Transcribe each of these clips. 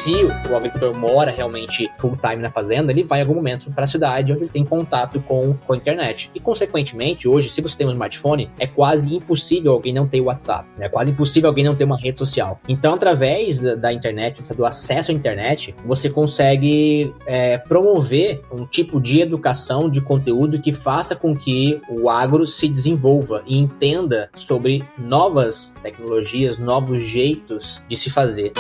se o agricultor mora realmente full time na fazenda, ele vai em algum momento para a cidade onde ele tem contato com a internet. E, consequentemente, hoje, se você tem um smartphone, é quase impossível alguém não ter o WhatsApp. É quase impossível alguém não ter uma rede social. Então, através da internet, do acesso à internet, você consegue promover um tipo de educação, de conteúdo que faça com que o agro se desenvolva e entenda sobre novas tecnologias, novos jeitos de se fazer.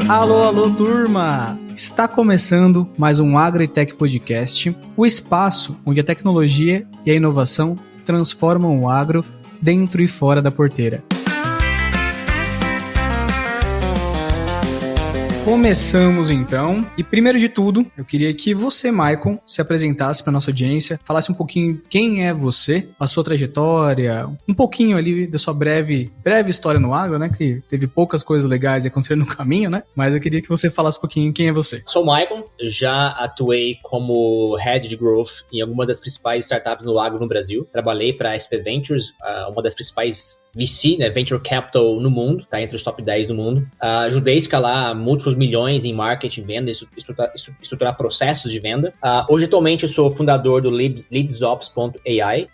Alô, alô, turma! Está começando mais um AgriTech Podcast, o espaço onde a tecnologia e a inovação transformam o agro dentro e fora da porteira. Começamos então, e primeiro de tudo, eu queria que você, Maicon, se apresentasse para nossa audiência, falasse um pouquinho quem é você, a sua trajetória, um pouquinho ali da sua breve história no agro, né, que teve poucas coisas legais acontecendo no caminho, né, mas eu queria que você falasse um pouquinho quem é você. Sou o Maicon, já atuei como Head de Growth em algumas das principais startups no agro no Brasil, trabalhei para a SP Ventures, uma das principais VC, né, Venture Capital no mundo, tá entre os top 10 do mundo. Ajudei a escalar múltiplos milhões em marketing, venda, estruturar processos de venda. Hoje, atualmente, eu sou fundador do Leadsops.ai,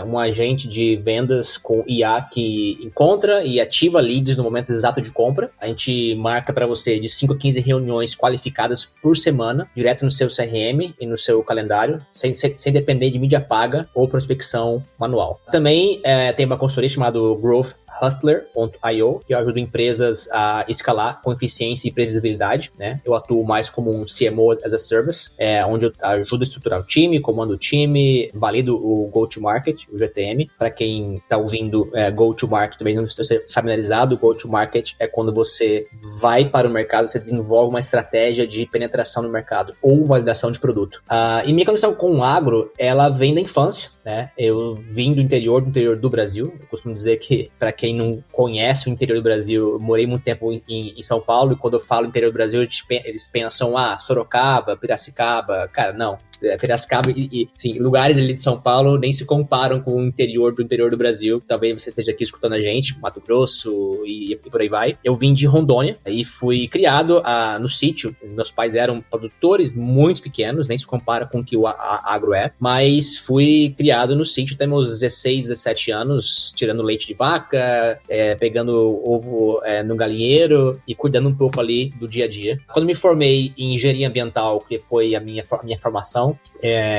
um agente de vendas com IA que encontra e ativa leads no momento exato de compra. A gente marca para você de 5 a 15 reuniões qualificadas por semana, direto no seu CRM e no seu calendário, sem depender de mídia paga ou prospecção manual. Também tem uma consultoria chamada growthhustler.io, que eu ajudo empresas a escalar com eficiência e previsibilidade, né? Eu atuo mais como um CMO as a Service, onde eu ajudo a estruturar o time, comando o time, valido o Go-to-Market, o GTM. Para quem está ouvindo Go-to-Market, talvez não esteja familiarizado, o Go-to-Market é quando você vai para o mercado, você desenvolve uma estratégia de penetração no mercado ou validação de produto. E minha conexão com o agro, ela vem da infância, né? Eu vim do interior do Brasil. Eu costumo dizer que, para quem não conhece o interior do Brasil, eu morei muito tempo em São Paulo, e quando eu falo interior do Brasil, eles pensam, Sorocaba, Piracicaba. Cara, não. Piracicaba e sim, lugares ali de São Paulo nem se comparam com o interior do Brasil. Talvez você esteja aqui escutando a gente, Mato Grosso e por aí vai. Eu vim de Rondônia e fui criado no sítio. Meus pais eram produtores muito pequenos, nem se compara com o que o agro é, mas fui criado no sítio até meus 16, 17 anos, tirando leite de vaca, pegando ovo no galinheiro e cuidando um pouco ali do dia a dia. Quando me formei em engenharia ambiental, que foi a minha formação,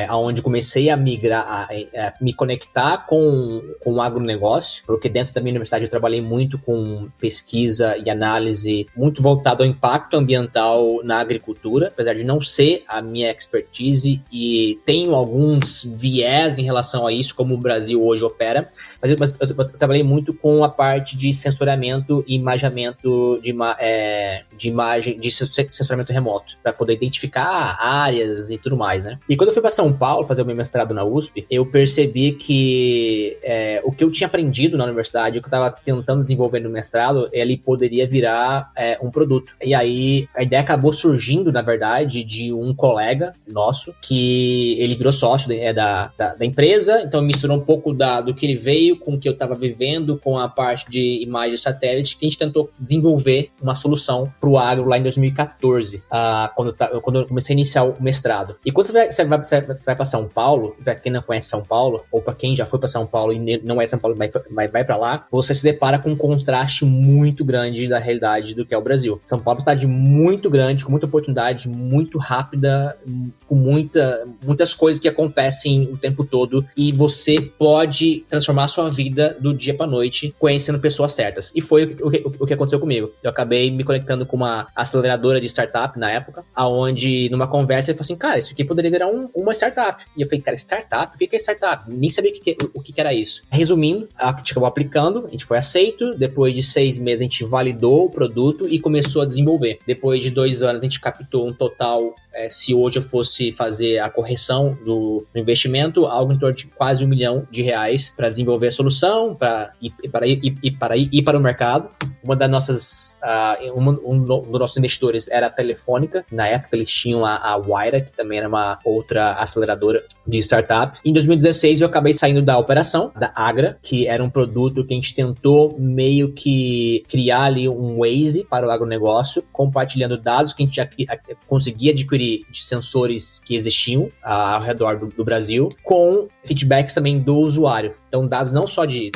onde comecei a migrar, a me conectar com o agronegócio, porque dentro da minha universidade eu trabalhei muito com pesquisa e análise, muito voltado ao impacto ambiental na agricultura, apesar de não ser a minha expertise, e tenho alguns viés em relação a isso, como o Brasil hoje opera, mas eu trabalhei muito com a parte de sensoriamento e imaginamento de imagem, de sensoramento remoto, para poder identificar áreas e tudo mais, né? E quando eu fui para São Paulo fazer o meu mestrado na USP, eu percebi que o que eu tinha aprendido na universidade, o que eu estava tentando desenvolver no mestrado, ele poderia virar um produto. E aí, a ideia acabou surgindo, na verdade, de um colega nosso, que ele virou sócio da empresa, então misturou um pouco do que ele veio com o que eu estava vivendo, com a parte de imagem de satélite, que a gente tentou desenvolver uma solução para o agro lá em 2014, quando eu comecei a iniciar o mestrado. E quando você vai para São Paulo, para quem não conhece São Paulo, ou para quem já foi para São Paulo e não é São Paulo, vai para lá, você se depara com um contraste muito grande da realidade do que é o Brasil. São Paulo é uma cidade muito grande, com muita oportunidade, muito rápida, com muitas coisas que acontecem o tempo todo, e você pode transformar a sua vida do dia para noite conhecendo pessoas certas. E foi o que aconteceu comigo. Eu acabei me conectando com uma aceleradora de startup na época, aonde numa conversa ele falou assim, cara, isso aqui poderia virar uma startup. E eu falei, cara, startup? O que é startup? Nem sabia o que era isso. Resumindo, a gente acabou aplicando, a gente foi aceito, depois de 6 meses a gente validou o produto e começou a desenvolver. Depois de 2 anos a gente captou um total, se hoje eu fosse fazer a correção do investimento, algo em torno de quase R$1 milhão para desenvolver a solução, para ir para o mercado. uma das nossas, um dos nossos investidores era a Telefônica. Na época eles tinham a Wayra, que também era uma outra aceleradora de startup. Em 2016 eu acabei saindo da operação, da Agra, que era um produto que a gente tentou meio que criar ali um Waze para o agronegócio, compartilhando dados que a gente já conseguia adquirir de sensores que existiam ao redor do Brasil, com feedbacks também do usuário. Então, dados não só de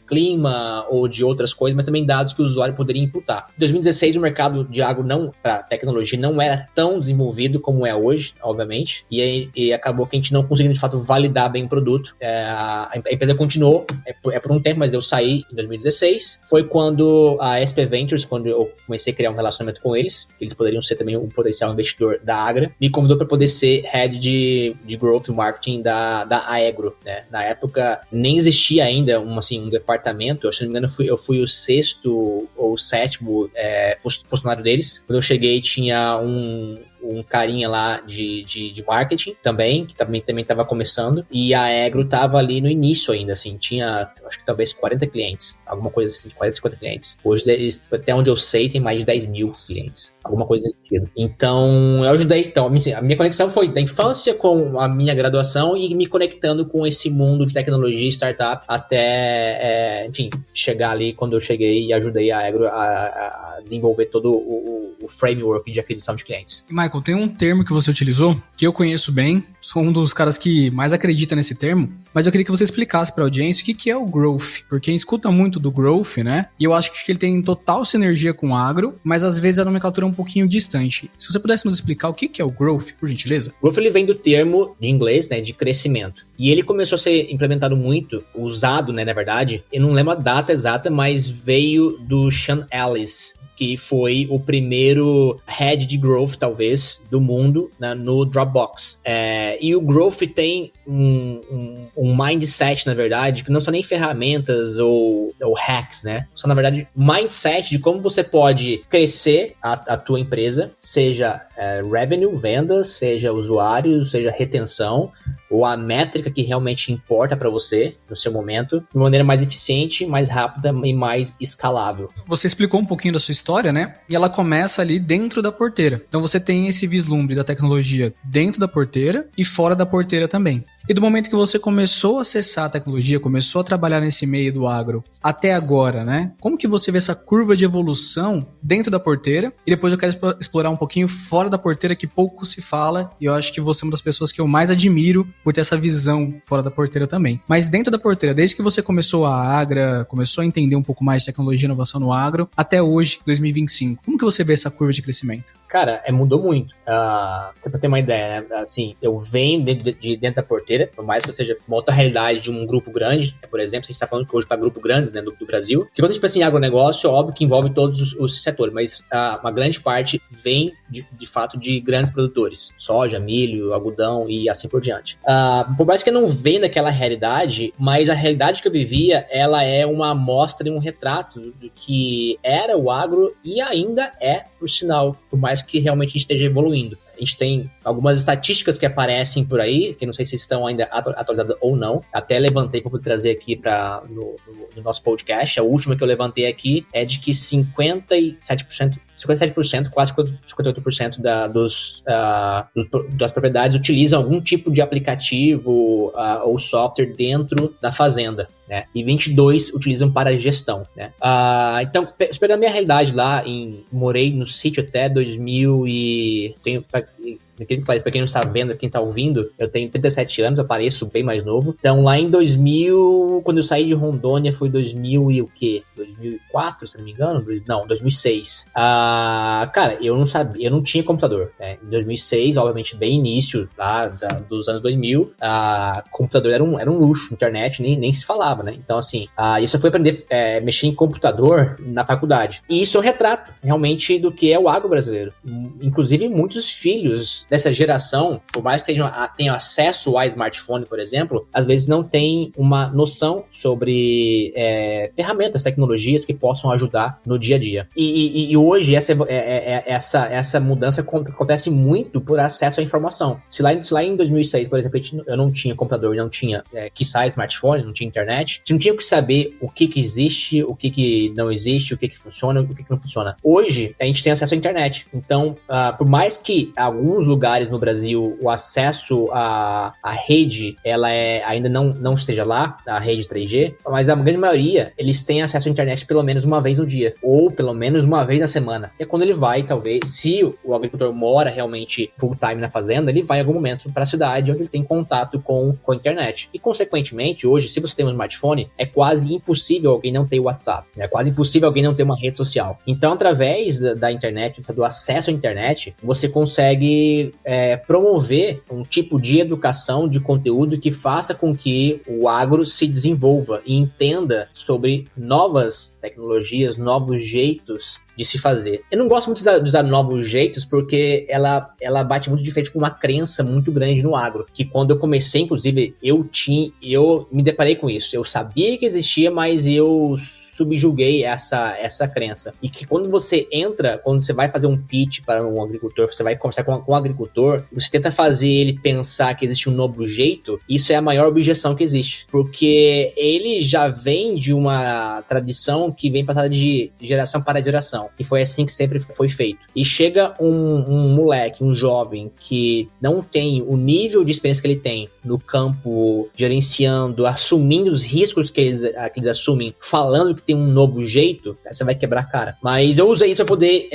clima ou de outras coisas, mas também dados que o usuário poderia imputar. Em 2016, o mercado de agro para tecnologia não era tão desenvolvido como é hoje, obviamente, e acabou que a gente não conseguiu, de fato, validar bem o produto. A empresa continuou, por um tempo, mas eu saí em 2016. Foi quando a SP Ventures, quando eu comecei a criar um relacionamento com eles, que eles poderiam ser também um potencial investidor da Agra, me convidou para poder ser head de Growth Marketing da Aegro, né? Na época, nem existia ainda um departamento. Se não me engano, eu fui o 6º ou 7º funcionário deles. Quando eu cheguei, tinha um carinha lá de marketing também, que também estava começando, e a Aegro estava ali no início ainda, assim, tinha, acho que talvez 40 clientes, alguma coisa assim, 40, 50 clientes. Hoje, até onde eu sei, tem mais de 10 mil clientes, alguma coisa desse tipo. Então, eu ajudei. Então, a minha conexão foi da infância com a minha graduação e me conectando com esse mundo de tecnologia e startup até, enfim, chegar ali quando eu cheguei e ajudei a Aegro a desenvolver todo o framework de aquisição de clientes. Michael, tem um termo que você utilizou que eu conheço bem, sou um dos caras que mais acredita nesse termo, mas eu queria que você explicasse para a audiência o que é o growth, porque a gente escuta muito do growth, né? E eu acho que ele tem total sinergia com o agro, mas às vezes a nomenclatura é um pouquinho distante. Se você pudesse nos explicar o que é o growth, por gentileza? Growth, ele vem do termo de inglês, né, de crescimento. E ele começou a ser implementado muito, usado, né, na verdade, eu não lembro a data exata, mas veio do Sean Ellis, que foi o primeiro head de growth, talvez, do mundo, né, no Dropbox. E o growth tem um mindset, na verdade, que não são nem ferramentas ou hacks, né? São, na verdade, mindset de como você pode crescer a tua empresa, seja revenue, vendas, seja usuários, seja retenção, ou a métrica que realmente importa para você no seu momento, de maneira mais eficiente, mais rápida e mais escalável. Você explicou um pouquinho da sua história, né? E ela começa ali dentro da porteira. Então você tem esse vislumbre da tecnologia dentro da porteira e fora da porteira também. E do momento que você começou a acessar a tecnologia, começou a trabalhar nesse meio do agro, até agora, né? Como que você vê essa curva de evolução dentro da porteira? E depois eu quero explorar um pouquinho fora da porteira, que pouco se fala, e eu acho que você é uma das pessoas que eu mais admiro por ter essa visão fora da porteira também. Mas dentro da porteira, desde que você começou a Agra, começou a entender um pouco mais de tecnologia e inovação no agro, até hoje, 2025, como que você vê essa curva de crescimento? Cara, mudou muito. Só pra ter uma ideia, né? Assim, eu venho dentro da porteira, por mais que eu seja uma outra realidade de um grupo grande, por exemplo, a gente tá falando que hoje para grupos grandes, né, do Brasil, que quando a gente pensa em agronegócio, óbvio que envolve todos os setores, mas uma grande parte vem, de fato, de grandes produtores, soja, milho, algodão e assim por diante. Por mais que eu não venha daquela realidade, mas a realidade que eu vivia, ela é uma amostra e um retrato do que era o agro e ainda é, por sinal, por mais que realmente a gente esteja evoluindo. A gente tem algumas estatísticas que aparecem por aí, que não sei se estão ainda atualizadas ou não. Até levantei para trazer aqui no nosso podcast. A última que eu levantei aqui é de que 57%, quase 58% das propriedades utilizam algum tipo de aplicativo ou software dentro da fazenda, né? E 22% utilizam para gestão, né? Então, pegando a minha realidade lá, morei no sítio até 2000 e... Pra quem não está vendo, quem está ouvindo, eu tenho 37 anos, eu pareço bem mais novo. Então, lá em 2000, quando eu saí de Rondônia, foi 2000 e o quê? 2004, se não me engano? Não, 2006. Cara, eu não sabia, eu não tinha computador, né? Em 2006, obviamente, bem início lá dos anos 2000, computador era um luxo, internet nem se falava, né? Então, assim, isso eu fui aprender a mexer em computador na faculdade. E isso é um retrato, realmente, do que é o agro brasileiro. Inclusive, muitos filhos dessa geração, por mais que tenham acesso ao smartphone, por exemplo, às vezes não tem uma noção sobre ferramentas, tecnologia tecnologias que possam ajudar no dia a dia. E hoje essa mudança acontece muito por acesso à informação. Se lá em 2006, por exemplo, eu não tinha computador, não tinha quiçá smartphone, não tinha internet, você não tinha que saber o que existe, o que não existe, o que funciona, o que não funciona. Hoje, a gente tem acesso à internet. Então, por mais que alguns lugares no Brasil o acesso à rede, ela ainda não esteja lá, a rede 3G, mas a grande maioria, eles têm acesso à internet pelo menos uma vez no dia, ou pelo menos uma vez na semana. É quando ele vai, talvez, se o agricultor mora realmente full time na fazenda, ele vai em algum momento para a cidade onde ele tem contato com a internet. E, consequentemente, hoje, se você tem um smartphone, é quase impossível alguém não ter WhatsApp. É quase impossível alguém não ter uma rede social. Então, através da internet, do acesso à internet, você consegue promover um tipo de educação, de conteúdo que faça com que o agro se desenvolva e entenda sobre novas tecnologias, novos jeitos de se fazer. Eu não gosto muito de usar novos jeitos porque ela bate muito de frente com uma crença muito grande no agro, que quando eu comecei, inclusive, eu me deparei com isso. Eu sabia que existia, mas eu subjuguei essa crença. E que quando você vai fazer um pitch para um agricultor, você vai conversar com um agricultor, você tenta fazer ele pensar que existe um novo jeito, isso é a maior objeção que existe. Porque ele já vem de uma tradição que vem passada de geração para geração. E foi assim que sempre foi feito. E chega um moleque, um jovem, que não tem o nível de experiência que ele tem no campo, gerenciando, assumindo os riscos que eles assumem, falando que tem um novo jeito, você vai quebrar a cara. Mas eu usei isso para poder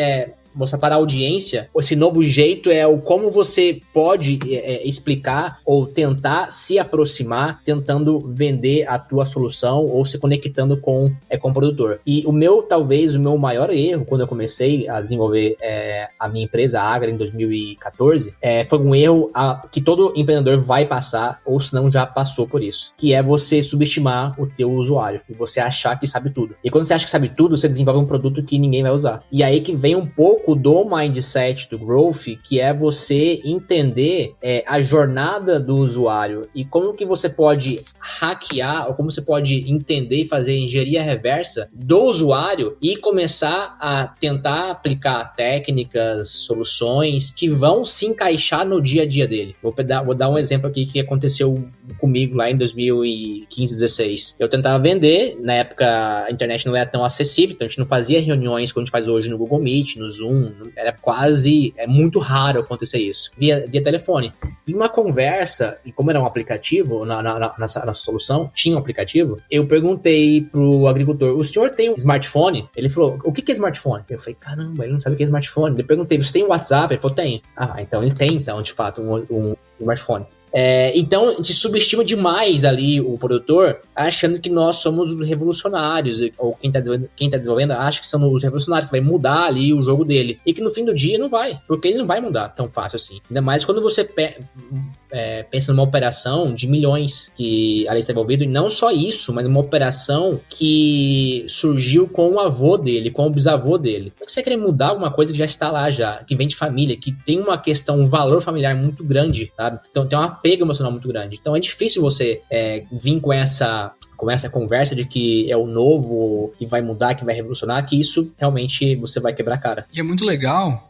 mostrar para a audiência esse novo jeito, como você pode explicar ou tentar se aproximar, tentando vender a tua solução ou se conectando com o produtor. E talvez o meu maior erro quando eu comecei a desenvolver a minha empresa, a Agra, em 2014, foi um erro que todo empreendedor vai passar, ou se não já passou por isso, que é você subestimar o teu usuário e você achar que sabe tudo. E quando você acha que sabe tudo, você desenvolve um produto que ninguém vai usar. E aí que vem um pouco do mindset do growth, que é você entender a jornada do usuário e como que você pode hackear ou como você pode entender e fazer engenharia reversa do usuário e começar a tentar aplicar técnicas, soluções que vão se encaixar no dia a dia dele. Vou dar um exemplo aqui que aconteceu comigo lá em 2015, 16. Eu tentava vender, na época a internet não era tão acessível, então a gente não fazia reuniões como a gente faz hoje no Google Meet, no Zoom, é muito raro acontecer isso, via telefone. Em uma conversa, e como era um aplicativo, na solução, tinha um aplicativo, eu perguntei pro agricultor, o senhor tem um smartphone? Ele falou, o que é smartphone? Eu falei, caramba, ele não sabe o que é smartphone. Eu perguntei, você tem WhatsApp? Ele falou, tem. Então ele tem, de fato, um smartphone. Então, a gente subestima demais ali o produtor, achando que nós somos os revolucionários, ou quem tá desenvolvendo acha que somos os revolucionários, que vai mudar ali o jogo dele. E que no fim do dia não vai, porque ele não vai mudar tão fácil assim. Ainda mais quando você pensa numa operação de milhões que ali está envolvido, e não só isso, mas uma operação que surgiu com o avô dele, com o bisavô dele. Como é que você vai querer mudar alguma coisa que já está lá já, que vem de família, que tem uma questão, um valor familiar muito grande, sabe? Então tem um apego emocional muito grande. Então é difícil você vir com essa conversa de que é o novo, que vai mudar, que vai revolucionar, que isso realmente você vai quebrar a cara. E é muito legal,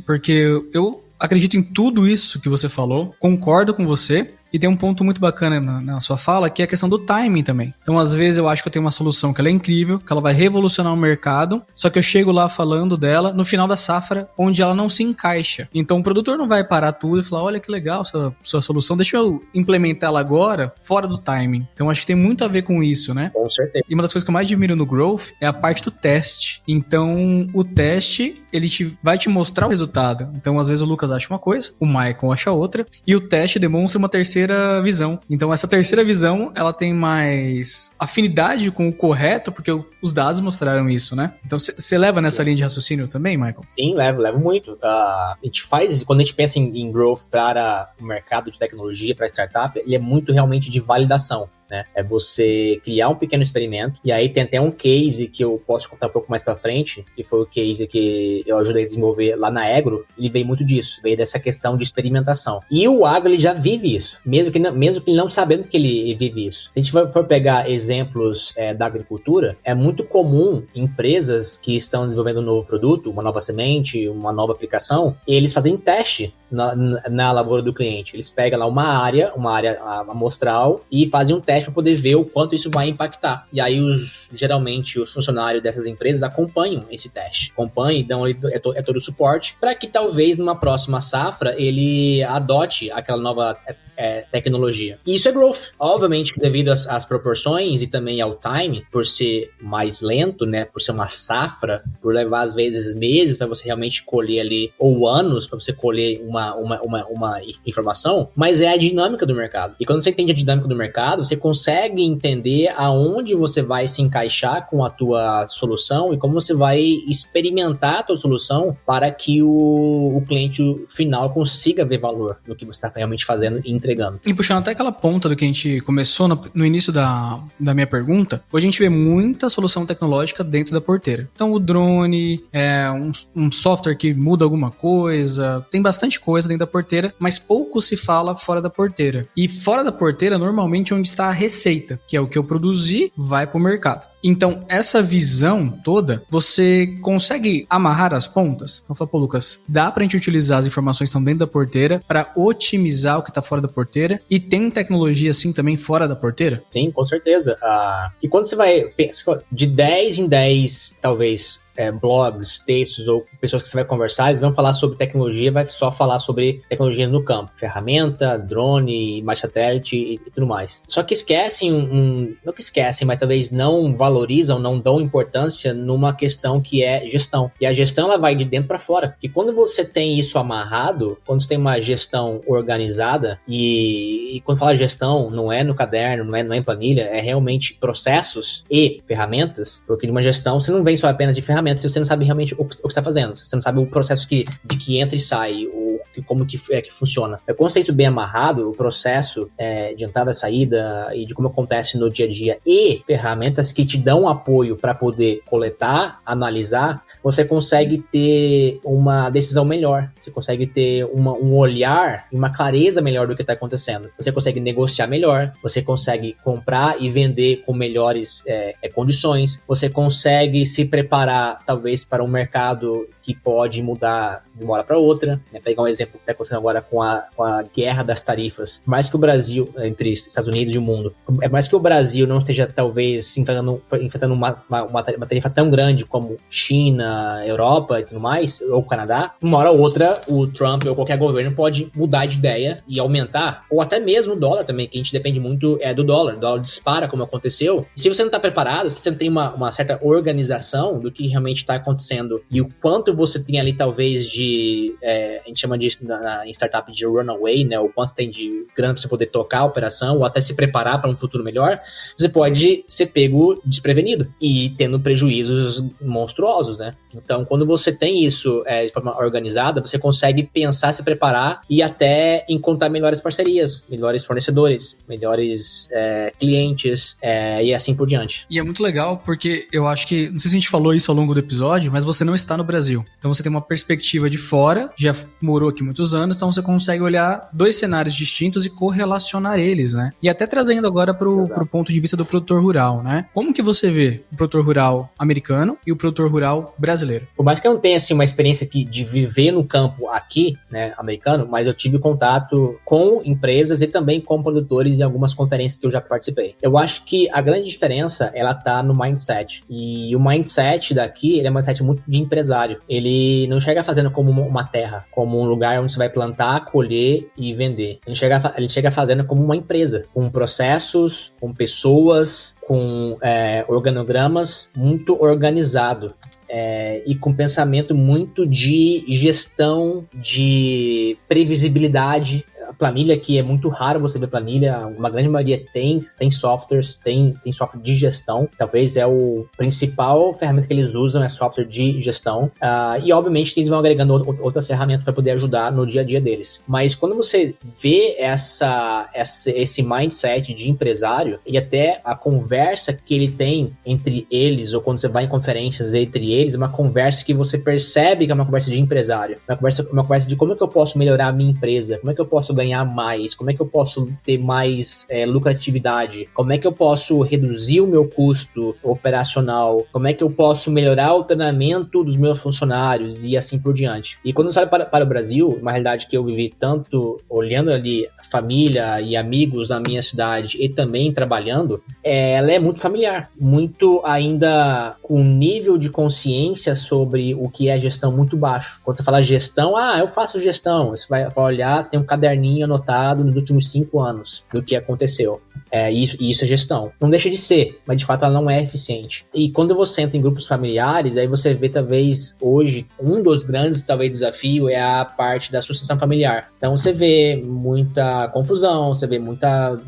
porque eu acredito em tudo isso que você falou, concordo com você, e tem um ponto muito bacana na sua fala, que é a questão do timing também. Então, às vezes, eu acho que eu tenho uma solução que ela é incrível, que ela vai revolucionar o mercado, só que eu chego lá falando dela no final da safra, onde ela não se encaixa. Então, o produtor não vai parar tudo e falar, olha que legal sua solução, deixa eu implementar ela agora, fora do timing. Então, acho que tem muito a ver com isso, né? Com certeza. E uma das coisas que eu mais admiro no Growth é a parte do teste. Então, o teste, ele vai te mostrar o resultado. Então, às vezes, o Lucas acha uma coisa, o Michael acha outra, e o teste demonstra uma terceira visão. Então, essa terceira visão, ela tem mais afinidade com o correto, porque os dados mostraram isso, né? Então, você leva nessa linha de raciocínio também, Michael? Sim, levo muito. A gente faz, quando a gente pensa em growth para o mercado de tecnologia, para startup, ele é muito realmente de validação. né? É você criar um pequeno experimento, e aí tem até um case que eu posso contar um pouco mais pra frente, que foi o case que eu ajudei a desenvolver lá na Egro. Ele veio muito disso, veio dessa questão de experimentação. E o agro, ele já vive isso, mesmo que ele não sabendo que ele vive isso. Se a gente for pegar exemplos da agricultura, é muito comum empresas que estão desenvolvendo um novo produto, uma nova semente, uma nova aplicação, eles fazem teste na lavoura do cliente. Eles pegam lá uma área amostral e fazem um teste para poder ver o quanto isso vai impactar. E aí, geralmente, os funcionários dessas empresas acompanham esse teste. Acompanham e dão todo o suporte para que talvez numa próxima safra ele adote aquela nova tecnologia. E isso é growth. Obviamente, devido às proporções e também ao time, por ser mais lento, né? Por ser uma safra, por levar às vezes meses para você realmente colher ali, ou anos para você colher uma informação, mas é a dinâmica do mercado. E quando você entende a dinâmica do mercado, você consegue entender aonde você vai se encaixar com a tua solução e como você vai experimentar a tua solução para que o cliente final consiga ver valor no que você está realmente fazendo e entregando. E puxando até aquela ponta do que a gente começou no início da minha pergunta, hoje a gente vê muita solução tecnológica dentro da porteira. Então o drone, um software que muda alguma coisa, tem bastante coisa dentro da porteira, mas pouco se fala fora da porteira. E fora da porteira, normalmente, onde está a receita, que é o que eu produzi, vai para o mercado. Então, essa visão toda, você consegue amarrar as pontas? Então, fala, pô, Lucas, dá pra gente utilizar as informações que estão dentro da porteira para otimizar o que tá fora da porteira? E tem tecnologia assim também fora da porteira? Sim, com certeza. E quando você vai de 10 em 10, talvez, blogs, textos ou pessoas que você vai conversar, eles vão falar sobre tecnologia, vai só falar sobre tecnologias no campo. Ferramenta, drone, imagem satélite e tudo mais. Só que esquecem não que esquecem, mas talvez não valorizam, não dão importância numa questão que é gestão. E a gestão, ela vai de dentro para fora. E quando você tem isso amarrado, quando você tem uma gestão organizada, e quando fala gestão, não é no caderno, não é em planilha, é realmente processos e ferramentas, porque numa gestão você não vem só apenas de ferramentas, se você não sabe realmente o que você está fazendo, se você não sabe o processo de que entra e sai, como que funciona. Quando você tem isso bem amarrado, o processo de entrada e saída e de como acontece no dia a dia e ferramentas que te dão apoio para poder coletar, analisar, você consegue ter uma decisão melhor, você consegue ter um olhar e uma clareza melhor do que está acontecendo. Você consegue negociar melhor, você consegue comprar e vender com melhores condições, você consegue se preparar talvez para um mercado que pode mudar de uma hora para outra, né? Pegar um exemplo que está acontecendo agora com a guerra das tarifas. Por mais que o Brasil, entre Estados Unidos e o mundo, mais que o Brasil não esteja talvez enfrentando uma tarifa tão grande como China, Europa e tudo mais, ou Canadá, uma hora ou outra o Trump ou qualquer governo pode mudar de ideia e aumentar, ou até mesmo o dólar também, que a gente depende muito do dólar. O dólar dispara, como aconteceu. E se você não está preparado, se você não tem uma certa organização do que realmente está acontecendo e o quanto você tem ali talvez a gente chama disso em startup de runaway, né? O quanto tem de grana para você poder tocar a operação ou até se preparar para um futuro melhor, você pode ser pego desprevenido e tendo prejuízos monstruosos, né? Então, quando você tem isso de forma organizada, você consegue pensar, se preparar e até encontrar melhores parcerias, melhores fornecedores, melhores clientes e assim por diante. E é muito legal porque eu acho que, não sei se a gente falou isso ao longo do episódio, mas você não está no Brasil. Então você tem uma perspectiva de fora, já morou aqui muitos anos, então você consegue olhar dois cenários distintos e correlacionar eles, né? E até trazendo agora pro ponto de vista do produtor rural, né? Como que você vê o produtor rural americano e o produtor rural brasileiro? Por mais que eu não tenha assim, uma experiência de viver no campo aqui, né, americano, mas eu tive contato com empresas e também com produtores em algumas conferências que eu já participei. Eu acho que a grande diferença, ela tá no mindset. E o mindset daqui, ele é um mindset muito de empresário. Ele não chega fazendo como uma terra, como um lugar onde você vai plantar, colher e vender. Ele chega fazendo como uma empresa, com processos, com pessoas, com organogramas muito organizado. E com pensamento muito de gestão, de previsibilidade. planilha que é muito raro você ver planilha, uma grande maioria tem softwares, tem software de gestão, talvez é o principal ferramenta que eles usam, é software de gestão, e obviamente eles vão agregando outras ferramentas para poder ajudar no dia a dia deles. Mas quando você vê esse mindset de empresário e até a conversa que ele tem entre eles, ou quando você vai em conferências entre eles, é uma conversa que você percebe que é uma conversa de empresário, uma conversa de como é que eu posso melhorar a minha empresa, como é que eu posso ganhar mais, como é que eu posso ter mais lucratividade, como é que eu posso reduzir o meu custo operacional, como é que eu posso melhorar o treinamento dos meus funcionários e assim por diante. E quando eu olho para o Brasil, uma realidade que eu vivi tanto olhando ali família e amigos na minha cidade e também trabalhando, ela é muito familiar, muito ainda com nível de consciência sobre o que é gestão muito baixo. Quando você fala gestão, eu faço gestão, você vai olhar, tem um caderninho anotado nos últimos 5 anos do que aconteceu. E isso é gestão. Não deixa de ser, mas de fato ela não é eficiente. E quando você entra em grupos familiares, aí você vê talvez hoje, um dos grandes talvez desafios é a parte da sucessão familiar. Então você vê muita confusão, você vê muita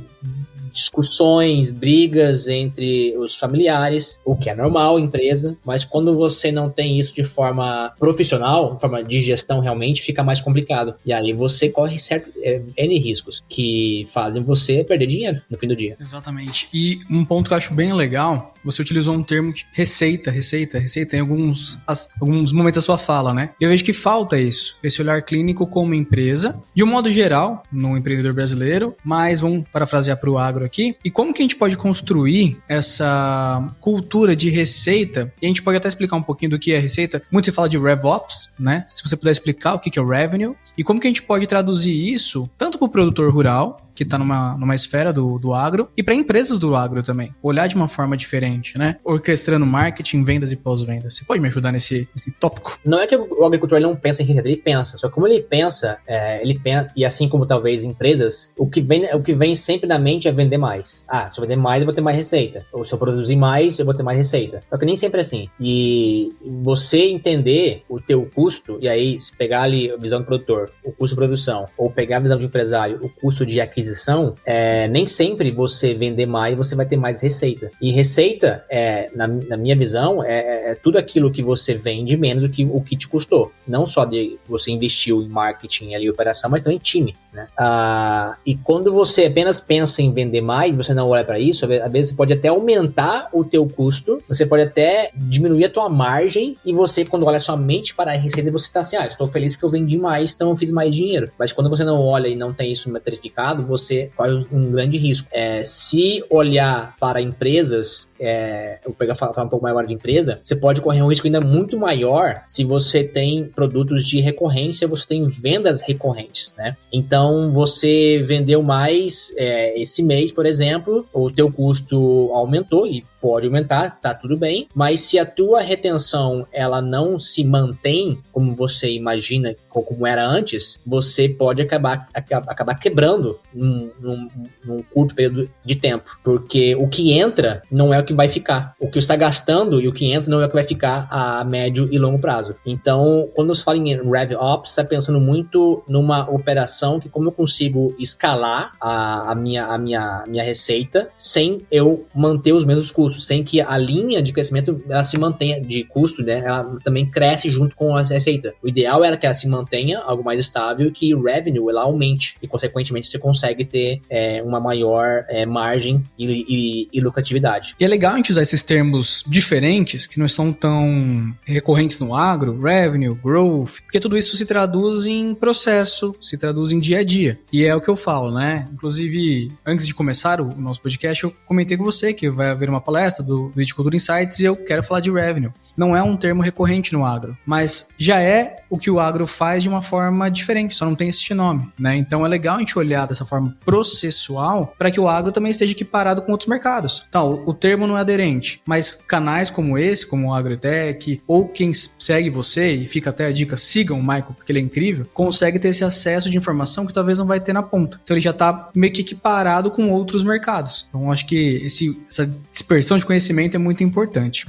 discussões, brigas entre os familiares, o que é normal em empresa, mas quando você não tem isso de forma profissional, de forma de gestão realmente, fica mais complicado. E aí você corre N riscos que fazem você perder dinheiro no fim do dia. Exatamente. E um ponto que eu acho bem legal, você utilizou um termo que receita em alguns momentos da sua fala, né? Eu vejo que falta isso, esse olhar clínico como empresa, de um modo geral, no empreendedor brasileiro, mas vamos parafrasear para o agro aqui, e como que a gente pode construir essa cultura de receita, e a gente pode até explicar um pouquinho do que é receita. Muito se fala de RevOps, né? Se você puder explicar o que é o Revenue, e como que a gente pode traduzir isso, tanto para o produtor rural, que está numa esfera do agro, e para empresas do agro também. Olhar de uma forma diferente, né? Orquestrando marketing, vendas e pós-vendas. Você pode me ajudar nesse tópico? Não é que o agricultor não pensa em receita, ele pensa. Só que como ele pensa, e assim como talvez empresas, o que vem sempre na mente é vender mais. Se eu vender mais, eu vou ter mais receita. Ou se eu produzir mais, eu vou ter mais receita. Só que nem sempre é assim. E você entender o teu custo, e aí se pegar ali a visão do produtor, o custo de produção, ou pegar a visão de empresário, o custo de aquisição, nem sempre você vender mais, você vai ter mais receita. E receita, na minha visão, é tudo aquilo que você vende menos do que o que te custou. Não só de você investiu em marketing e operação, mas também time, né? E quando você apenas pensa em vender mais, você não olha para isso, às vezes você pode até aumentar o teu custo, você pode até diminuir a tua margem, e você, quando olha somente para a receita, você está assim, estou feliz porque eu vendi mais, então eu fiz mais dinheiro. Mas quando você não olha e não tem isso metrificado, você corre um grande risco. Se olhar para empresas, eu vou falar um pouco maior de empresa, você pode correr um risco ainda muito maior se você tem produtos de recorrência, você tem vendas recorrentes, né? Então, você vendeu mais esse mês, por exemplo, o teu custo aumentou, e pode aumentar, tá tudo bem, mas se a tua retenção ela não se mantém como você imagina, como era antes, você pode acabar quebrando num curto período de tempo, porque o que entra não é o que vai ficar, o que você está gastando e o que entra não é o que vai ficar a médio e longo prazo. Então, quando você fala em RevOps, você está pensando muito numa operação que como eu consigo escalar a minha receita sem eu manter os mesmos custos, sem que a linha de crescimento ela se mantenha de custo, né? Ela também cresce junto com a receita. O ideal era que ela se mantenha algo mais estável e que o revenue ela aumente, e consequentemente você consegue ter uma maior margem e lucratividade. E é legal a gente usar esses termos diferentes, que não são tão recorrentes no agro, revenue, growth, porque tudo isso se traduz em processo, se traduz em dia a dia. E é o que eu falo, né? Inclusive, antes de começar o nosso podcast, eu comentei com você que vai haver uma palestra do Viticultura Insights e eu quero falar de revenue. Não é um termo recorrente no agro, mas já é o que o agro faz de uma forma diferente, só não tem esse nome, né? Então é legal a gente olhar dessa forma processual para que o agro também esteja equiparado com outros mercados. Então, o termo não é aderente, mas canais como esse, como o Agrotech, ou quem segue você, e fica até a dica, sigam o Michael, porque ele é incrível, consegue ter esse acesso de informação que talvez não vai ter na ponta. Então ele já está meio que equiparado com outros mercados. Então acho que essa dispersão de conhecimento é muito importante.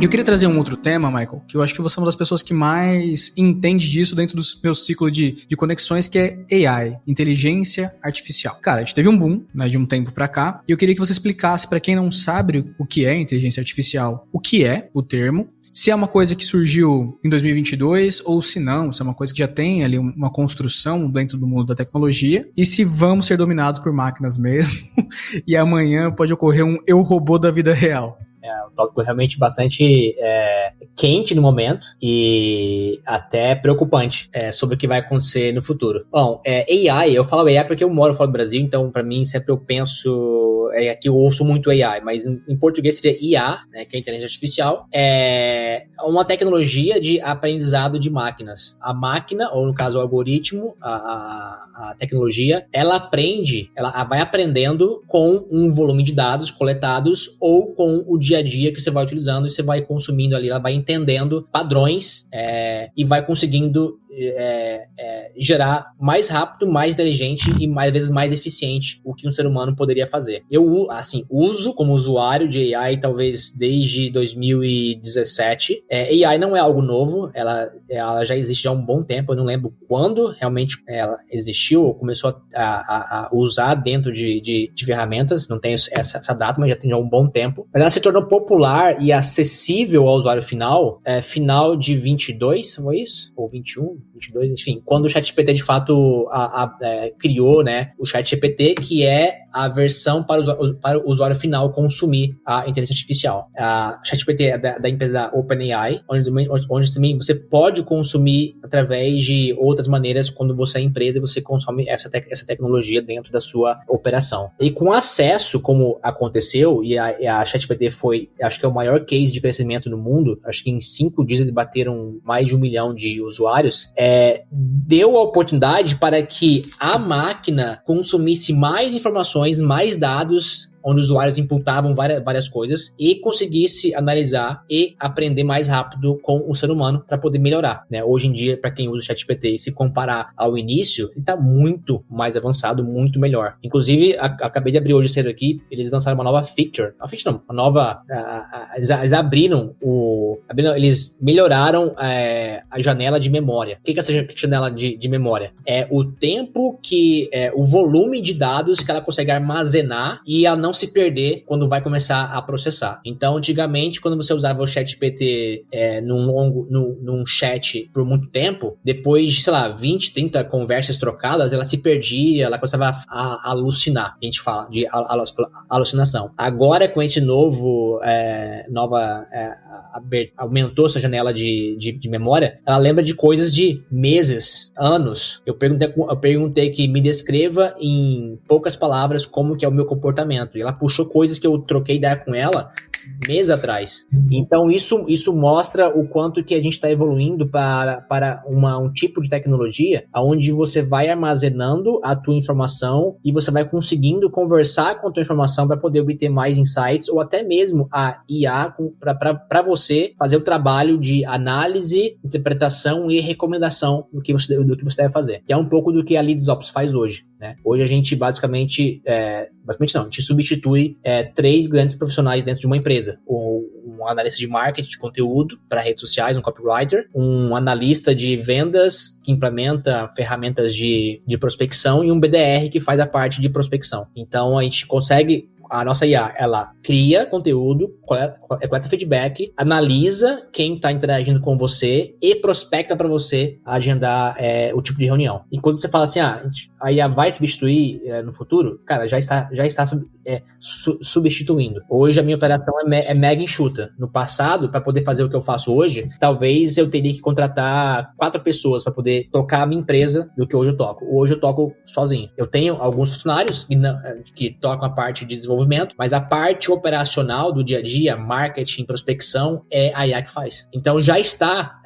Eu queria trazer um outro tema, Michael, que eu acho que você é uma das pessoas que mais entende disso dentro do meu ciclo de conexões, que é AI, inteligência artificial. Cara, a gente teve um boom, né, de um tempo pra cá, e eu queria que você explicasse pra quem não sabe o que é inteligência artificial, o que é o termo, se é uma coisa que surgiu em 2022 ou se não, se é uma coisa que já tem ali uma construção dentro do mundo da tecnologia, e se vamos ser dominados por máquinas mesmo, e amanhã pode ocorrer um eu robô da vida real. É um tópico realmente bastante quente no momento e até preocupante sobre o que vai acontecer no futuro. Bom, AI, eu falo AI porque eu moro fora do Brasil, então pra mim sempre eu penso, aqui eu ouço muito AI, mas em português seria IA, né, que é a inteligência artificial, é uma tecnologia de aprendizado de máquinas. A máquina, ou no caso o algoritmo, a tecnologia, ela vai aprendendo com um volume de dados coletados ou com o dia a dia que você vai utilizando e você vai consumindo ali, ela vai entendendo padrões e vai conseguindo gerar mais rápido, mais inteligente e mais vezes mais eficiente o que um ser humano poderia fazer. Eu, assim, uso como usuário de AI talvez desde 2017. AI não é algo novo, ela já existe já há um bom tempo, eu não lembro quando realmente ela existiu ou começou a usar dentro de ferramentas, não tenho essa data, mas já tem já um bom tempo. Mas ela se tornou popular e acessível ao usuário final, final de 22, foi isso? Ou 21? 22, enfim, quando o ChatGPT de fato criou, né, o ChatGPT, que é a versão para o usuário final consumir a inteligência artificial. A ChatGPT é da empresa da OpenAI, onde também você pode consumir através de outras maneiras quando você é empresa e você consome essa tecnologia dentro da sua operação. E com acesso, como aconteceu, e a ChatGPT foi, acho que é o maior case de crescimento no mundo, acho que em 5 dias eles bateram mais de 1 milhão de usuários, deu a oportunidade para que a máquina consumisse mais informações, mais dados, onde os usuários imputavam várias coisas e conseguisse analisar e aprender mais rápido com o ser humano para poder melhorar, né? Hoje em dia, para quem usa o ChatGPT, se comparar ao início, ele está muito mais avançado, muito melhor. Inclusive, acabei de abrir hoje cedo aqui, eles lançaram uma nova feature. Uma nova... Eles eles melhoraram a janela de memória. O que é essa janela de memória? É o tempo o volume de dados que ela consegue armazenar e ela não se perder quando vai começar a processar. Então, antigamente, quando você usava o ChatGPT num chat por muito tempo, depois de, sei lá, 20, 30 conversas trocadas, ela se perdia, ela começava a alucinar. A gente fala de alucinação. Agora, com esse aumentou essa janela de memória, ela lembra de coisas de meses, anos. Eu perguntei que me descreva em poucas palavras como que é o meu comportamento. E ela puxou coisas que eu troquei ideia com ela meses atrás. Então, isso mostra o quanto que a gente está evoluindo para um tipo de tecnologia onde você vai armazenando a tua informação e você vai conseguindo conversar com a tua informação para poder obter mais insights ou até mesmo a IA para você fazer o trabalho de análise, interpretação e recomendação do que você deve fazer. Que é um pouco do que a LeadsOps faz hoje, né? Hoje a gente basicamente não, a gente substitui 3 grandes profissionais dentro de uma empresa. Um analista de marketing de conteúdo para redes sociais, um copywriter, um analista de vendas que implementa ferramentas de prospecção e um BDR que faz a parte de prospecção. Então a gente consegue... A nossa IA, ela cria conteúdo, coleta feedback, analisa quem está interagindo com você e prospecta para você agendar o tipo de reunião. E quando você fala assim, a IA vai substituir no futuro, cara, já está substituindo. Hoje a minha operação é mega enxuta. No passado, para poder fazer o que eu faço hoje, talvez eu teria que contratar 4 pessoas para poder tocar a minha empresa do que hoje eu toco. Hoje eu toco sozinho. Eu tenho alguns funcionários que tocam a parte de desenvolvimento, mas a parte operacional do dia a dia, marketing, prospecção, é a IA que faz. Então já está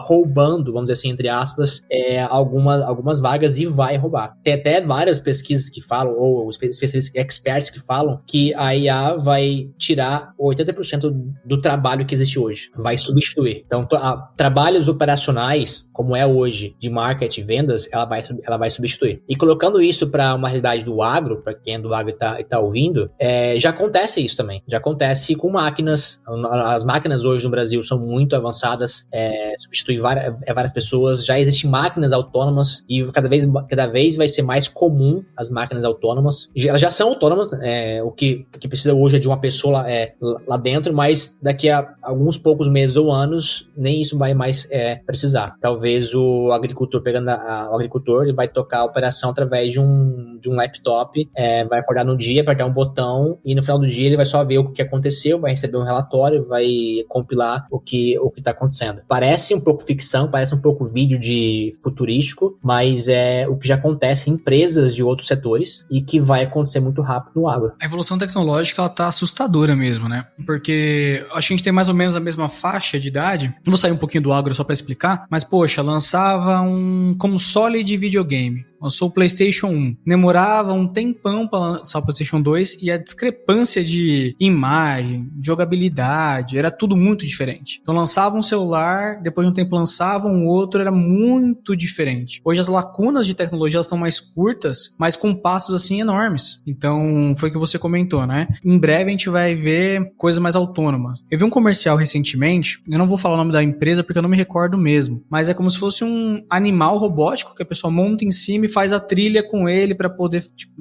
roubando, vamos dizer assim, entre aspas, algumas vagas e vai roubar. Tem até várias pesquisas que falam, ou especialistas, experts que falam, que a IA vai tirar 80% do trabalho que existe hoje. Vai substituir. Então, trabalhos operacionais, como é hoje, de marketing e vendas, ela vai substituir. E colocando isso para uma realidade do agro, para quem é do agro e tá ouvindo, falando, já acontece isso também. Já acontece com máquinas. As máquinas hoje no Brasil são muito avançadas, substituem várias pessoas. Já existem máquinas autônomas e cada vez vai ser mais comum as máquinas autônomas. Elas já são autônomas, o que precisa hoje é de uma pessoa lá dentro, mas daqui a alguns poucos meses ou anos, nem isso vai mais precisar. Talvez o agricultor, o agricultor, ele vai tocar a operação através de um laptop, vai acordar no dia, apertar um botão e no final do dia ele vai só ver o que aconteceu, vai receber um relatório, vai compilar o que está acontecendo. Parece um pouco ficção, parece um pouco vídeo de futurístico, mas é o que já acontece em empresas de outros setores e que vai acontecer muito rápido no agro. A evolução tecnológica, ela tá assustadora mesmo, né? Porque acho que a gente tem mais ou menos a mesma faixa de idade. Não vou sair um pouquinho do agro só pra explicar, mas poxa, lançava um console de videogame. Lançou o PlayStation 1. Demorava um tempão para lançar o PlayStation 2 e a discrepância de imagem, jogabilidade, era tudo muito diferente. Então lançava um celular, depois de um tempo lançava um outro, era muito diferente. Hoje as lacunas de tecnologia estão mais curtas, mas com passos assim enormes. Então foi o que você comentou, né? Em breve a gente vai ver coisas mais autônomas. Eu vi um comercial recentemente, eu não vou falar o nome da empresa porque eu não me recordo mesmo, mas é como se fosse um animal robótico que a pessoa monta em cima e faz a trilha com ele pra poder, tipo,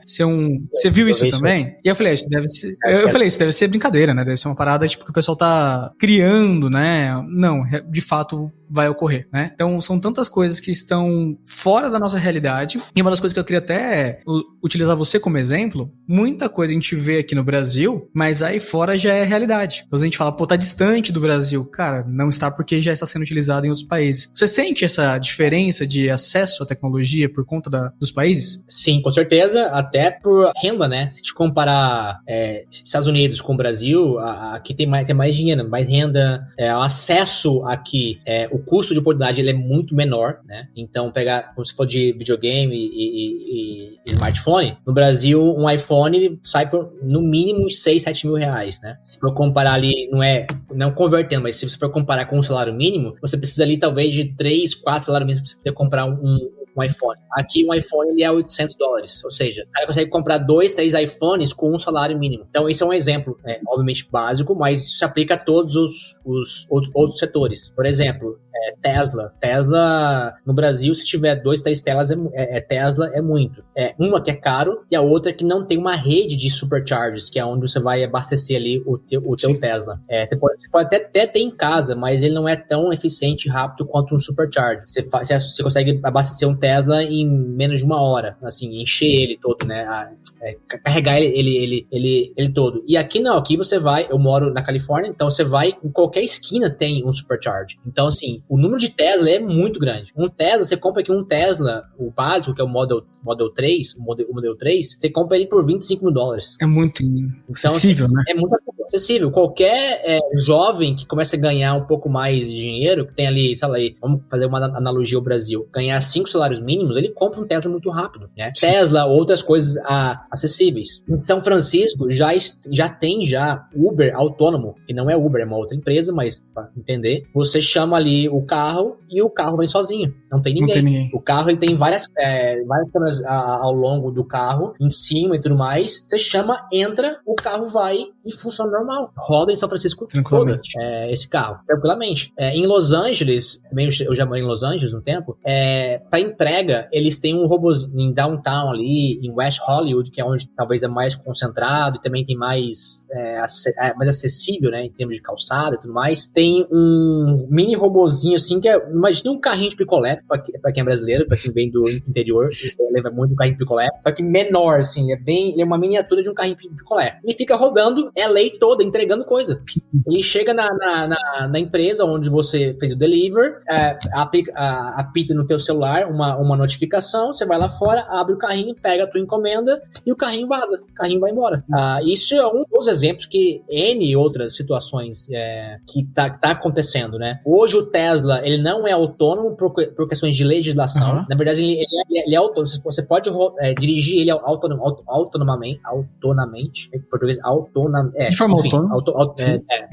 ser um... Você viu isso também? E eu falei, isso deve ser... Eu falei, isso deve ser brincadeira, né? Deve ser uma parada, tipo, que o pessoal tá criando, né? Não, de fato vai ocorrer, né? Então, são tantas coisas que estão fora da nossa realidade. E uma das coisas que eu queria até utilizar você como exemplo, muita coisa a gente vê aqui no Brasil, mas aí fora já é realidade. Então, a gente fala, pô, tá distante do Brasil. Cara, não está porque já está sendo utilizado em outros países. Você sente essa diferença de acesso à tecnologia por conta dos países? Sim, com certeza, até por renda, né? Se te comparar Estados Unidos com o Brasil, aqui tem mais dinheiro, mais renda, o acesso aqui, o custo de oportunidade ele é muito menor, né? Então, como se for de videogame e smartphone, no Brasil, um iPhone sai por, no mínimo, uns 6, 7 mil reais, né? Se for comparar ali, não convertendo, mas se você for comparar com um salário mínimo, você precisa ali, talvez, de 3, 4 salários mínimos para você poder comprar um iPhone. Aqui um iPhone ele é $800, ou seja, o cara consegue comprar 2, 3 iPhones com um salário mínimo. Então esse é um exemplo, obviamente básico, mas isso se aplica a todos os outros setores. Por exemplo, Tesla no Brasil, se tiver 2, 3 Teslas, Tesla é muito. Uma que é caro e a outra que não tem uma rede de superchargers, que é onde você vai abastecer ali o teu Tesla. Você pode até ter em casa, mas ele não é tão eficiente e rápido quanto um supercharger. Você consegue abastecer um Tesla em menos de 1 hora, assim, encher ele todo, né? Carregar ele todo. E aqui não, aqui você vai, eu moro na Califórnia, então você vai, em qualquer esquina tem um supercharger. Então, assim, o número de Tesla é muito grande. Um Tesla, você compra aqui um Tesla, o básico, que é o Model 3, o Model 3, você compra ele por $25 mil. É muito acessível, então, assim, né? É muito acessível. Qualquer jovem que começa a ganhar um pouco mais de dinheiro, que tem ali, sei lá, vamos fazer uma analogia ao Brasil, ganhar 5 salários mínimos, ele compra um Tesla muito rápido, né? Sim. Tesla, outras coisas acessíveis. Em São Francisco, já tem Uber autônomo, e não é Uber, é uma outra empresa, mas para entender, você chama ali o carro e o carro vem sozinho. Não tem ninguém. O carro ele tem várias câmeras ao longo do carro, em cima e tudo mais. Você chama, entra, o carro vai e funciona normal. Roda em São Francisco toda esse carro, tranquilamente. Em Los Angeles, também eu já morei em Los Angeles um tempo, para entrega, eles têm um robôzinho em downtown ali, em West Hollywood, que é onde talvez é mais concentrado e também tem mais acessível, né, em termos de calçada e tudo mais. Tem um mini robôzinho assim, que imagina um carrinho de picolé, pra quem é brasileiro, pra quem vem do interior, lembra muito do carrinho de picolé, só que menor, assim, ele é uma miniatura de um carrinho de picolé. Ele fica rodando a lei toda, entregando coisa. Ele chega na empresa onde você fez o deliver, apita no teu celular uma notificação, você vai lá fora, abre o carrinho, pega a tua encomenda e o carrinho vaza, o carrinho vai embora. Isso é um dos exemplos que N outras situações que tá acontecendo, né? Hoje o Tesla, ele não é autônomo por questões de legislação. Na verdade, ele é autônomo. Você pode dirigir ele autonomamente. Em português, de forma autônoma.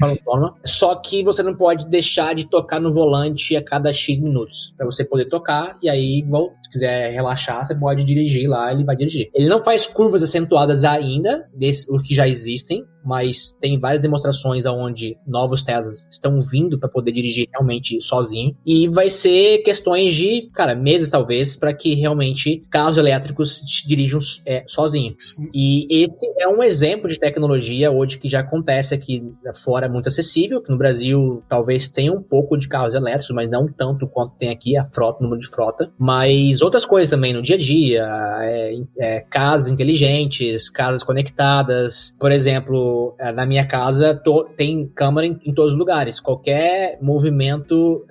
Forma autônoma. Só que você não pode deixar de tocar no volante a cada X minutos. Pra você poder tocar, e aí, se quiser relaxar, você pode dirigir lá, ele vai dirigir. Ele não faz curvas acentuadas ainda, os que já existem, mas tem várias demonstrações onde novos Teslas estão vindo para poder dirigir realmente sozinho. E vai ser questões de, meses talvez, para que realmente carros elétricos dirijam sozinho. E esse é um exemplo de tecnologia hoje que já acontece aqui fora, muito acessível, que no Brasil talvez tenha um pouco de carros elétricos, mas não tanto quanto tem aqui o número de frota. Mas outras coisas também no dia a dia, casas inteligentes, casas conectadas. Por exemplo, na minha casa tem câmera em todos os lugares. Qualquer movimento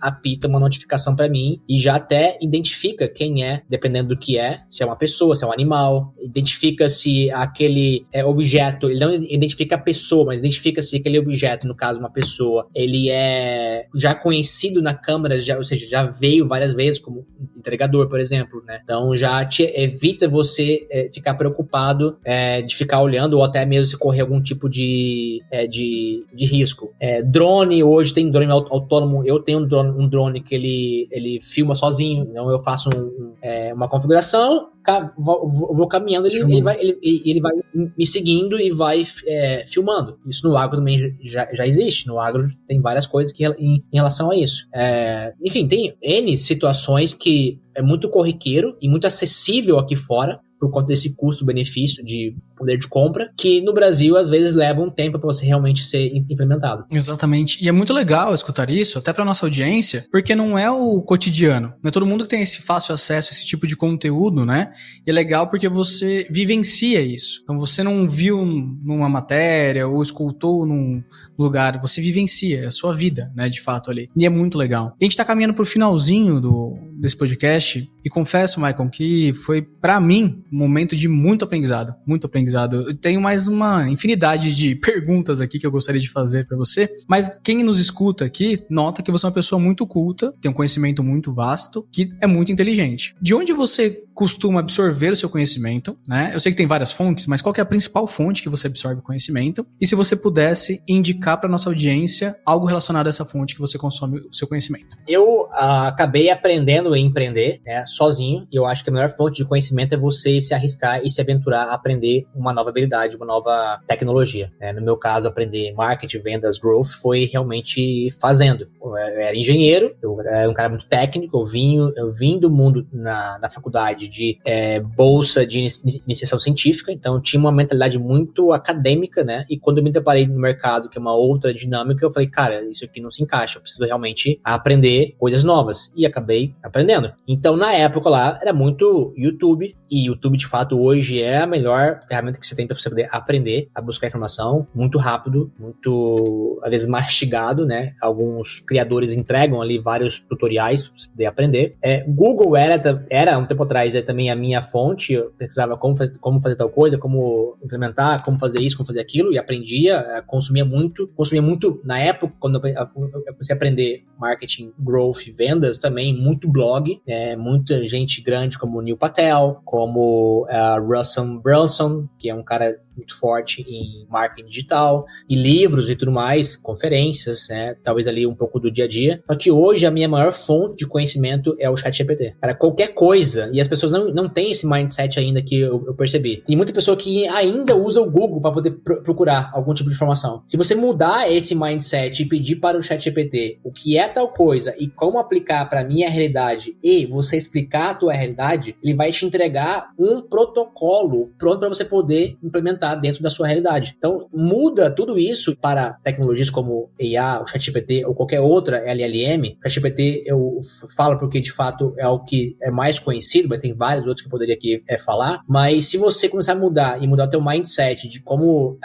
apita uma notificação para mim e já até identifica quem é, dependendo do que se é uma pessoa, se é um animal. Identifica se aquele objeto, ele não identifica a pessoa, mas identifica se aquele objeto, no caso uma pessoa, ele é já conhecido na câmera, ou seja, já veio várias vezes como entregador, por exemplo, né? Então já evita você ficar preocupado de ficar olhando ou até mesmo se correr algum tipo de risco. Drone, hoje tem drone autônomo. Eu tenho um drone que ele filma sozinho. Então eu faço uma configuração, vou caminhando, ele vai me seguindo e vai filmando. Isso no agro também já existe. No agro tem várias coisas em relação a isso. Enfim, tem N situações que é muito corriqueiro e muito acessível aqui fora, por conta desse custo-benefício de poder de compra, que no Brasil às vezes leva um tempo para você realmente ser implementado. Exatamente. E é muito legal escutar isso, até para nossa audiência, porque não é o cotidiano. Não é todo mundo que tem esse fácil acesso a esse tipo de conteúdo, né? E é legal porque você vivencia isso. Então você não viu numa matéria ou escutou num lugar, você vivencia, é a sua vida, né, de fato ali. E é muito legal. E a gente tá caminhando pro finalzinho desse podcast e confesso, Maicon, que foi para mim um momento de muito aprendizado. Eu tenho mais uma infinidade de perguntas aqui que eu gostaria de fazer para você, mas quem nos escuta aqui nota que você é uma pessoa muito culta, tem um conhecimento muito vasto, que é muito inteligente. De onde você costuma absorver o seu conhecimento, né? Eu sei que tem várias fontes, mas qual que é a principal fonte que você absorve o conhecimento? E se você pudesse indicar para nossa audiência algo relacionado a essa fonte que você consome o seu conhecimento? Eu acabei aprendendo a empreender, sozinho, e eu acho que a melhor fonte de conhecimento é você se arriscar e se aventurar a aprender uma nova habilidade, uma nova tecnologia. No meu caso, aprender marketing, vendas, growth, foi realmente fazendo. Eu era engenheiro, eu era um cara muito técnico, eu vim do mundo na faculdade de bolsa de iniciação científica, então tinha uma mentalidade muito acadêmica, né? E quando eu me deparei no mercado, que é uma outra dinâmica, eu falei, cara, isso aqui não se encaixa, eu preciso realmente aprender coisas novas. E acabei aprendendo. Então, na época lá, era muito YouTube, e YouTube, de fato, hoje é a melhor ferramenta que você tem para você poder aprender a buscar informação muito rápido, muito, às vezes, mastigado, né? Alguns criadores entregam ali vários tutoriais para você poder aprender. Google era um tempo atrás também a minha fonte, eu pesquisava como fazer tal coisa, como implementar, como fazer isso, como fazer aquilo, e aprendia, consumia muito na época, quando eu comecei a aprender marketing, growth, vendas, também muito blog, muita gente grande como Neil Patel, como Russell Brunson, que é um cara muito forte em marketing digital, e livros e tudo mais, conferências, né? Talvez ali um pouco do dia a dia. Só que hoje a minha maior fonte de conhecimento é o ChatGPT. Cara, qualquer coisa, e as pessoas não têm esse mindset ainda que eu percebi. Tem muita pessoa que ainda usa o Google para poder procurar algum tipo de informação. Se você mudar esse mindset e pedir para o ChatGPT o que é tal coisa e como aplicar para minha realidade e você explicar a tua realidade, ele vai te entregar um protocolo pronto para você poder implementar dentro da sua realidade. Então, muda tudo isso para tecnologias como IA, o ChatGPT ou qualquer outra LLM. O ChatGPT eu falo porque, de fato, é o que é mais conhecido, mas tem vários outros que eu poderia aqui falar. Mas se você começar a mudar e mudar o teu mindset de como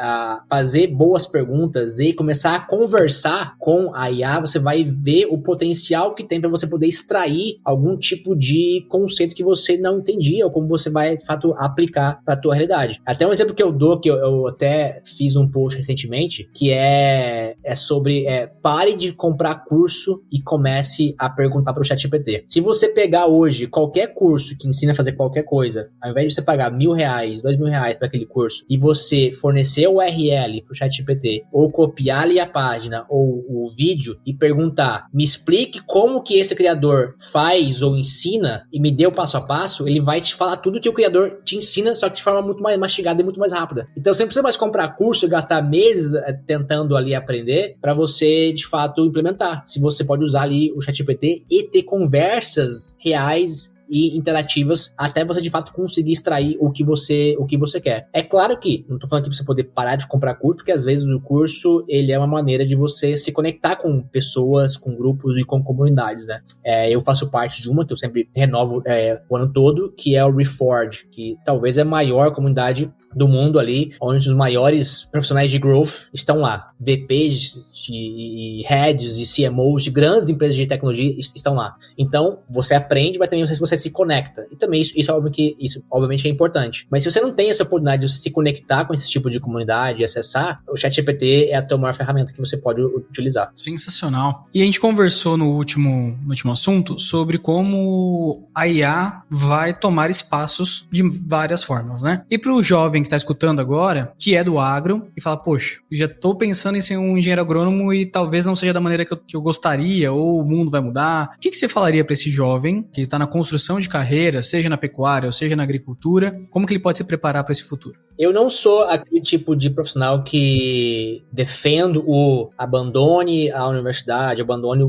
fazer boas perguntas e começar a conversar com a IA, você vai ver o potencial que tem para você poder extrair algum tipo de conceito que você não entendia ou como você vai, de fato, aplicar para a tua realidade. Até um exemplo que eu dou mudou, que eu até fiz um post recentemente, que é sobre pare de comprar curso e comece a perguntar para o ChatGPT. Se você pegar hoje qualquer curso que ensina a fazer qualquer coisa, ao invés de você pagar R$1.000, R$2.000 para aquele curso, e você fornecer o URL para o ChatGPT, ou copiar ali a página ou o vídeo e perguntar, me explique como que esse criador faz ou ensina e me dê o passo a passo, ele vai te falar tudo que o criador te ensina, só que de forma muito mais mastigada e muito mais rápida. Então você não precisa mais comprar curso e gastar meses tentando ali aprender para você, de fato, implementar. Se você pode usar ali o ChatGPT e ter conversas reais e interativas até você de fato conseguir extrair o que você quer. É claro que, não tô falando aqui pra você poder parar de comprar curso, porque às vezes o curso, ele é uma maneira de você se conectar com pessoas, com grupos e com comunidades, né? Eu faço parte de uma que eu sempre renovo o ano todo, que é o Reforge, que talvez é a maior comunidade do mundo ali, onde os maiores profissionais de growth estão lá. VPs, de heads e CMOs de grandes empresas de tecnologia estão lá. Então, você aprende, mas também você se conecta. E também isso obviamente é importante. Mas se você não tem essa oportunidade de se conectar com esse tipo de comunidade e acessar, o ChatGPT é a tua maior ferramenta que você pode utilizar. Sensacional. E a gente conversou no último assunto sobre como a IA vai tomar espaços de várias formas, né? E para o jovem que está escutando agora, que é do agro, e fala, poxa, já estou pensando em ser um engenheiro agrônomo e talvez não seja da maneira que eu gostaria, ou o mundo vai mudar. O que você falaria para esse jovem que está na construção de carreira, seja na pecuária ou seja na agricultura, como que ele pode se preparar para esse futuro? Eu não sou aquele tipo de profissional que defendo o abandone a universidade, abandone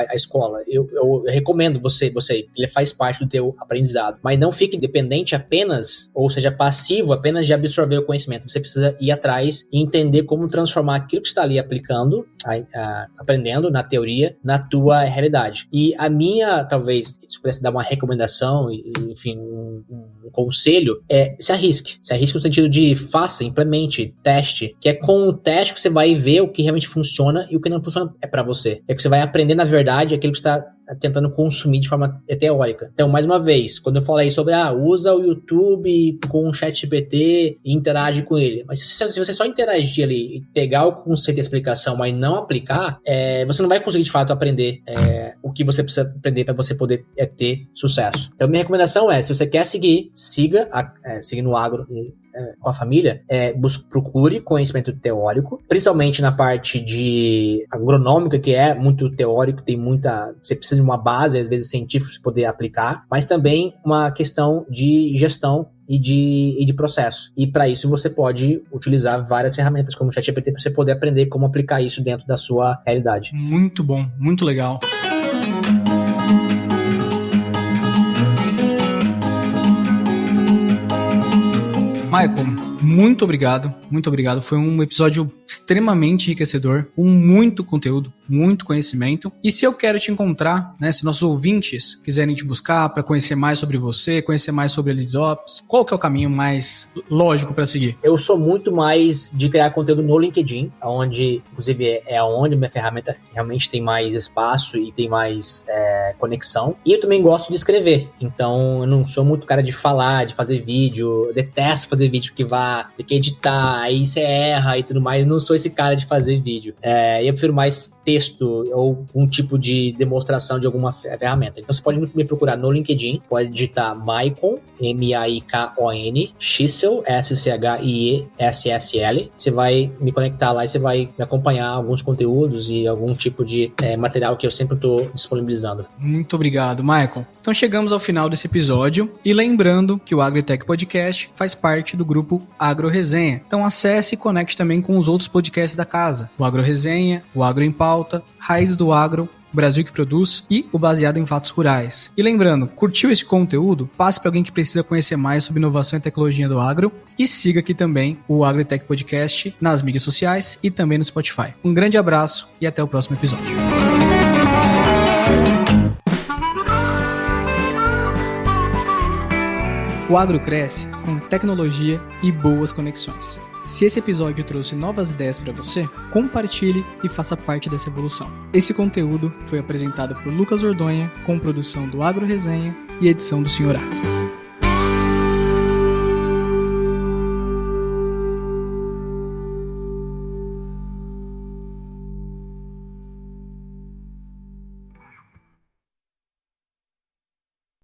a escola. Eu recomendo você, ele faz parte do teu aprendizado, mas não fique dependente apenas, ou seja, passivo apenas de absorver o conhecimento. Você precisa ir atrás e entender como transformar aquilo que está ali aplicando, aprendendo na teoria, na tua realidade. E a minha, talvez, se pudesse dar uma recomendação, enfim, um conselho, se arrisque. Se arrisque no sentido de faça, implemente, teste, que é com o teste que você vai ver o que realmente funciona e o que não funciona é para você. É que você vai aprender, na verdade, aquilo que você está tentando consumir de forma teórica. Então, mais uma vez, quando eu falei sobre usa o YouTube com o ChatGPT e interage com ele, mas se você só interagir ali e pegar o conceito e a explicação, mas não aplicar, você não vai conseguir de fato aprender o que você precisa aprender para você poder ter sucesso. Então, minha recomendação se você quer siga no agro com a família, procure conhecimento teórico, principalmente na parte de agronômica, que é muito teórico, você precisa de uma base, às vezes, científica para você poder aplicar, mas também uma questão de gestão e de processo. E para isso você pode utilizar várias ferramentas como o ChatGPT para você poder aprender como aplicar isso dentro da sua realidade. Muito bom, muito legal. Michael, muito obrigado. Foi um episódio extremamente enriquecedor, com muito conteúdo, muito conhecimento. E se eu quero te encontrar, né, se nossos ouvintes quiserem te buscar para conhecer mais sobre você, conhecer mais sobre a LeadsOps, qual que é o caminho mais lógico para seguir? Eu sou muito mais de criar conteúdo no LinkedIn, onde, inclusive, é onde minha ferramenta realmente tem mais espaço e tem mais conexão. E eu também gosto de escrever, então eu não sou muito cara de falar, de fazer vídeo, eu detesto fazer vídeo que tem que editar, aí você erra e tudo mais, eu não sou esse cara de fazer vídeo. Eu prefiro mais texto ou um tipo de demonstração de alguma ferramenta. Então você pode me procurar no LinkedIn, pode digitar Maicon, M-A-I-K-O-N, Schissel, S-C-H-I-E-S-S-L. Você vai me conectar lá e você vai me acompanhar alguns conteúdos e algum tipo de material que eu sempre estou disponibilizando. Muito obrigado, Michael. Então chegamos ao final desse episódio e lembrando que o AgriTech Podcast faz parte do grupo Agro Resenha. Então acesse e conecte também com os outros podcasts da casa. O Agro Resenha, o Agro em Pauta, Raiz do Agro, Brasil que Produz e o Baseado em Fatos Rurais. E lembrando, curtiu esse conteúdo? Passe para alguém que precisa conhecer mais sobre inovação e tecnologia do agro e siga aqui também o AgriTech Podcast nas mídias sociais e também no Spotify. Um grande abraço e até o próximo episódio. O agro cresce com tecnologia e boas conexões. Se esse episódio trouxe novas ideias para você, compartilhe e faça parte dessa evolução. Esse conteúdo foi apresentado por Lucas Ordonha, com produção do Agro Resenha e edição do Sr. A.